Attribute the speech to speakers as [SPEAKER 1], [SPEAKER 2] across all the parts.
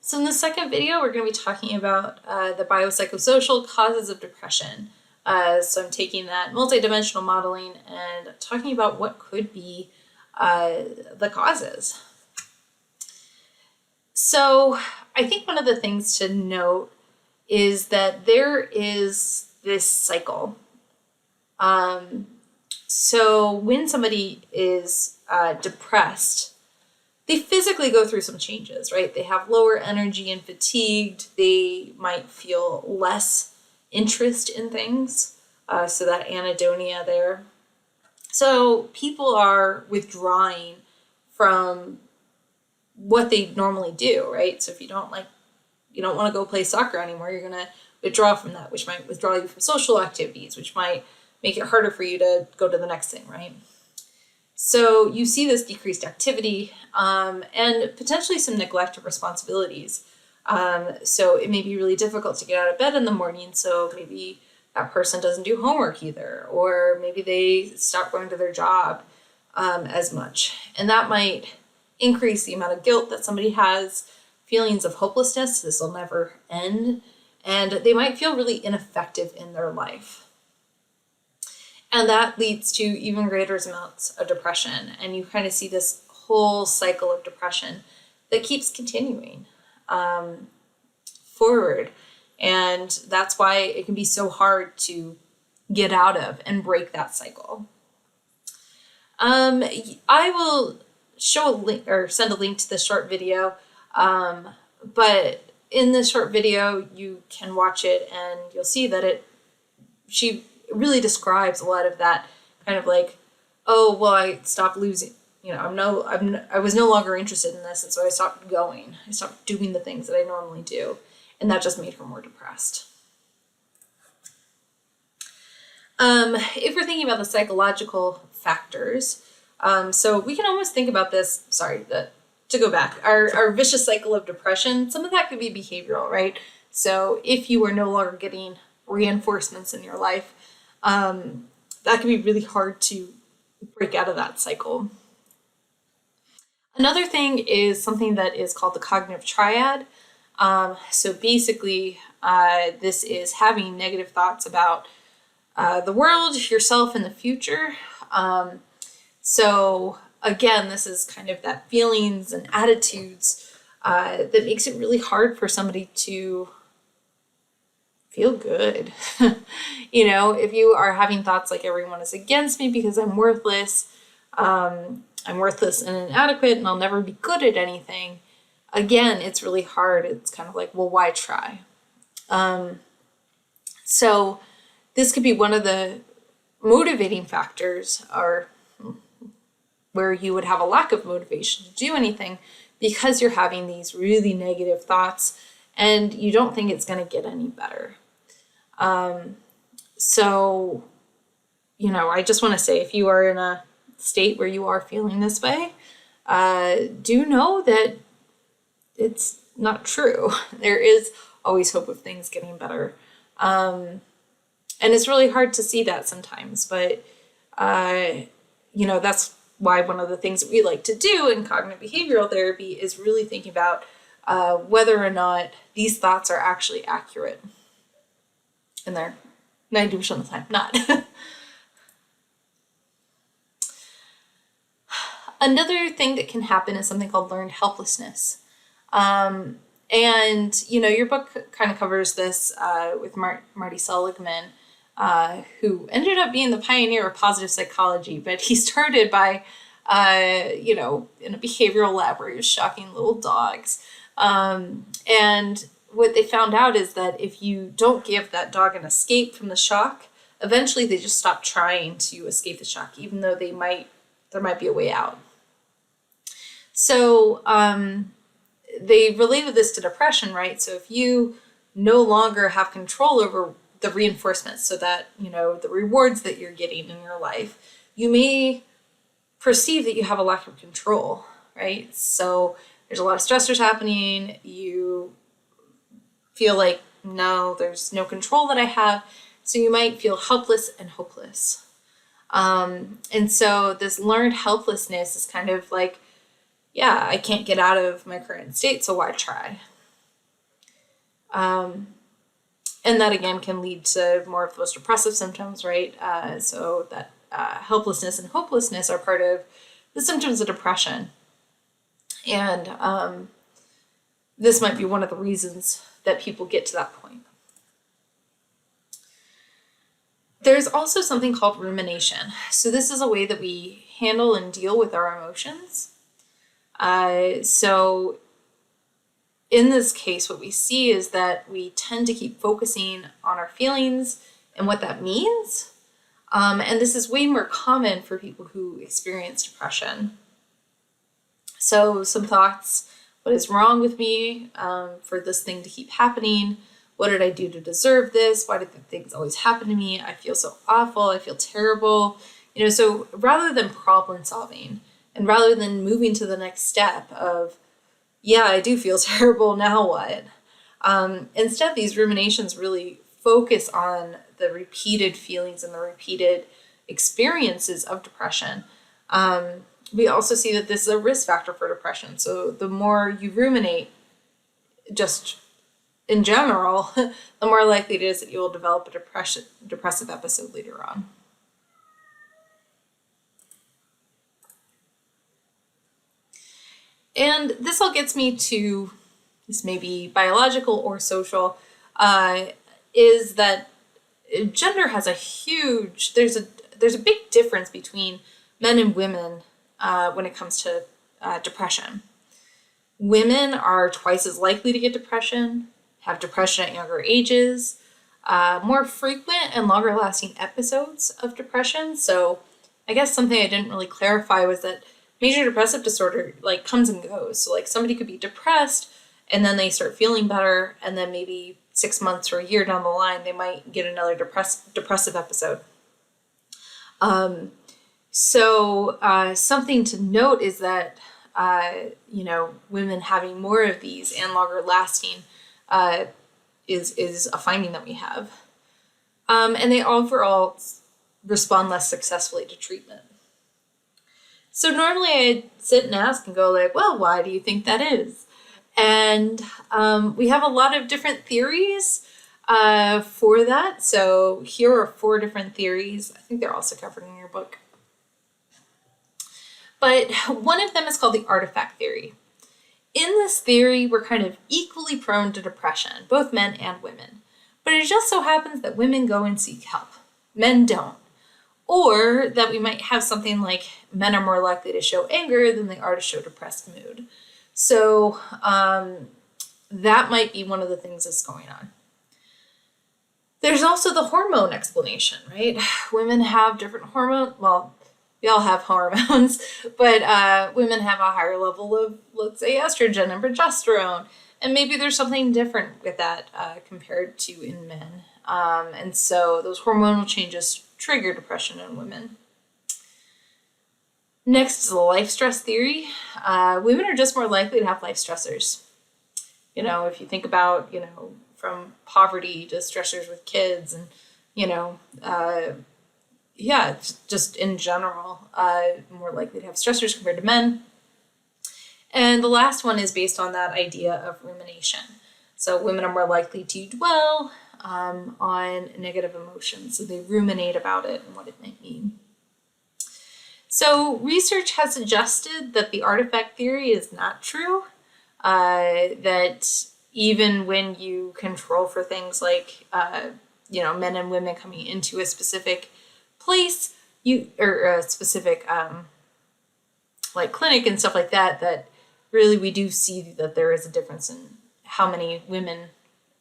[SPEAKER 1] So in the second video, we're going to be talking about the biopsychosocial causes of depression. So I'm taking that multidimensional modeling and talking about what could be the causes. So I think one of the things to note is that there is this cycle. So when somebody is depressed, they physically go through some changes, right? They have lower energy and fatigued. They might feel less interest in things. So that anhedonia there. So people are withdrawing from what they normally do, right? So if you don't want to go play soccer anymore, you're going to withdraw from that, which might withdraw you from social activities, which might make it harder for you to go to the next thing, right? So you see this decreased activity and potentially some neglect of responsibilities. So it may be really difficult to get out of bed in the morning. So maybe that person doesn't do homework either, or maybe they stop going to their job as much. And that might increase the amount of guilt that somebody has, feelings of hopelessness, this will never end, and they might feel really ineffective in their life. And that leads to even greater amounts of depression. And you kind of see this whole cycle of depression that keeps continuing forward. And that's why it can be so hard to get out of and break that cycle. I will show a link or send a link to the short video. But in this short video, you can watch it and you'll see that she really describes a lot of that kind of like, oh, well, I stopped losing, I was no longer interested in this. And so I stopped going. I stopped doing the things that I normally do. And that just made her more depressed. If we're thinking about the psychological factors, so we can almost think about this, to go back, our vicious cycle of depression, some of that could be behavioral, right? So if you are no longer getting reinforcements in your life, that can be really hard to break out of that cycle. Another thing is something that is called the cognitive triad. So basically, this is having negative thoughts about the world, yourself, and the future. So again, this is kind of that feelings and attitudes that makes it really hard for somebody to feel good. If you are having thoughts like everyone is against me because I'm worthless and inadequate and I'll never be good at anything, again, it's really hard. It's kind of like, well, why try? So this could be one of the motivating factors, or where you would have a lack of motivation to do anything because you're having these really negative thoughts and you don't think it's going to get any better. I just want to say, if you are in a state where you are feeling this way, do know that it's not true. There is always hope of things getting better. And it's really hard to see that sometimes, but, that's why one of the things that we like to do in cognitive behavioral therapy is really thinking about whether or not these thoughts are actually accurate. And they're 90% of the time not. Another thing that can happen is something called learned helplessness. Your book kind of covers this with Marty Seligman, who ended up being the pioneer of positive psychology, but he started by, in a behavioral lab where he was shocking little dogs. And what they found out is that if you don't give that dog an escape from the shock, eventually they just stop trying to escape the shock, even though there might be a way out. So they related this to depression, right? So if you no longer have control over the reinforcements, so that, the rewards that you're getting in your life, you may perceive that you have a lack of control, right? So there's a lot of stressors happening. You feel like, no, there's no control that I have. So you might feel helpless and hopeless. And so this learned helplessness is kind of like, yeah, I can't get out of my current state, so why try? And that again can lead to more of those depressive symptoms, right? So that helplessness and hopelessness are part of the symptoms of depression. And this might be one of the reasons that people get to that point. There's also something called rumination. So this is a way that we handle and deal with our emotions. So in this case, what we see is that we tend to keep focusing on our feelings and what that means. And this is way more common for people who experience depression. So some thoughts: what is wrong with me for this thing to keep happening? What did I do to deserve this? Why did the things always happen to me? I feel so awful. I feel terrible. So rather than problem solving and rather than moving to the next step of, yeah, I do feel terrible, now what? Instead, these ruminations really focus on the repeated feelings and the repeated experiences of depression. We also see that this is a risk factor for depression. So the more you ruminate, just in general, the more likely it is that you will develop a depressive episode later on. And this all gets me to, this may be biological or social, is that gender has a huge, there's a big difference between men and women when it comes to depression. Women are twice as likely to get depression, have depression at younger ages, more frequent and longer lasting episodes of depression. So I guess something I didn't really clarify was that major depressive disorder comes and goes. So somebody could be depressed and then they start feeling better, and then maybe 6 months or a year down the line they might get another depressive episode. So something to note is that women having more of these and longer lasting is a finding that we have. And they overall respond less successfully to treatment. So normally I'd sit and ask and go well, why do you think that is? And we have a lot of different theories for that. So here are 4 different theories. I think they're also covered in your book. But one of them is called the artifact theory. In this theory, we're kind of equally prone to depression, both men and women. But it just so happens that women go and seek help. Men don't. Or that we might have something like men are more likely to show anger than they are to show depressed mood. So that might be one of the things that's going on. There's also the hormone explanation, right? Women have different hormones. Well, we all have hormones, but women have a higher level of, let's say, estrogen and progesterone. And maybe there's something different with that compared to in men. And so those hormonal changes trigger depression in women. Next is the life stress theory. Women are just more likely to have life stressors. If you think about, from poverty to stressors with kids and, just in general, more likely to have stressors compared to men. And the last one is based on that idea of rumination. So women are more likely to dwell on negative emotions. So they ruminate about it and what it might mean. So research has suggested that the artifact theory is not true, that even when you control for things like, men and women coming into a specific place, or a specific clinic and stuff like that, that really we do see that there is a difference in how many women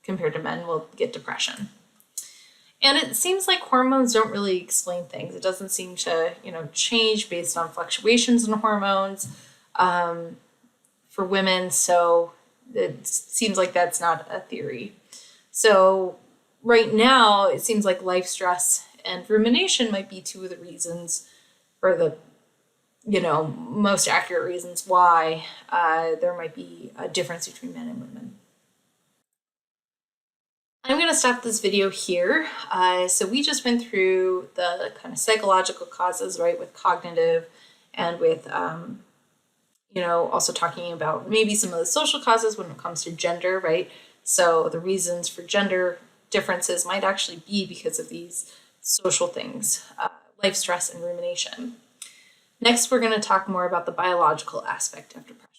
[SPEAKER 1] compared to men will get depression. And it seems like hormones don't really explain things. It doesn't seem to, change based on fluctuations in hormones for women. So it seems like that's not a theory. So right now, it seems like life stress and rumination might be 2 of the reasons, or the, most accurate reasons why there might be a difference between men and women. I'm going to stop this video here. So we just went through the kind of psychological causes, right, with cognitive and with, also talking about maybe some of the social causes when it comes to gender, right? So the reasons for gender differences might actually be because of these social things, life stress and rumination. Next, we're going to talk more about the biological aspect of depression.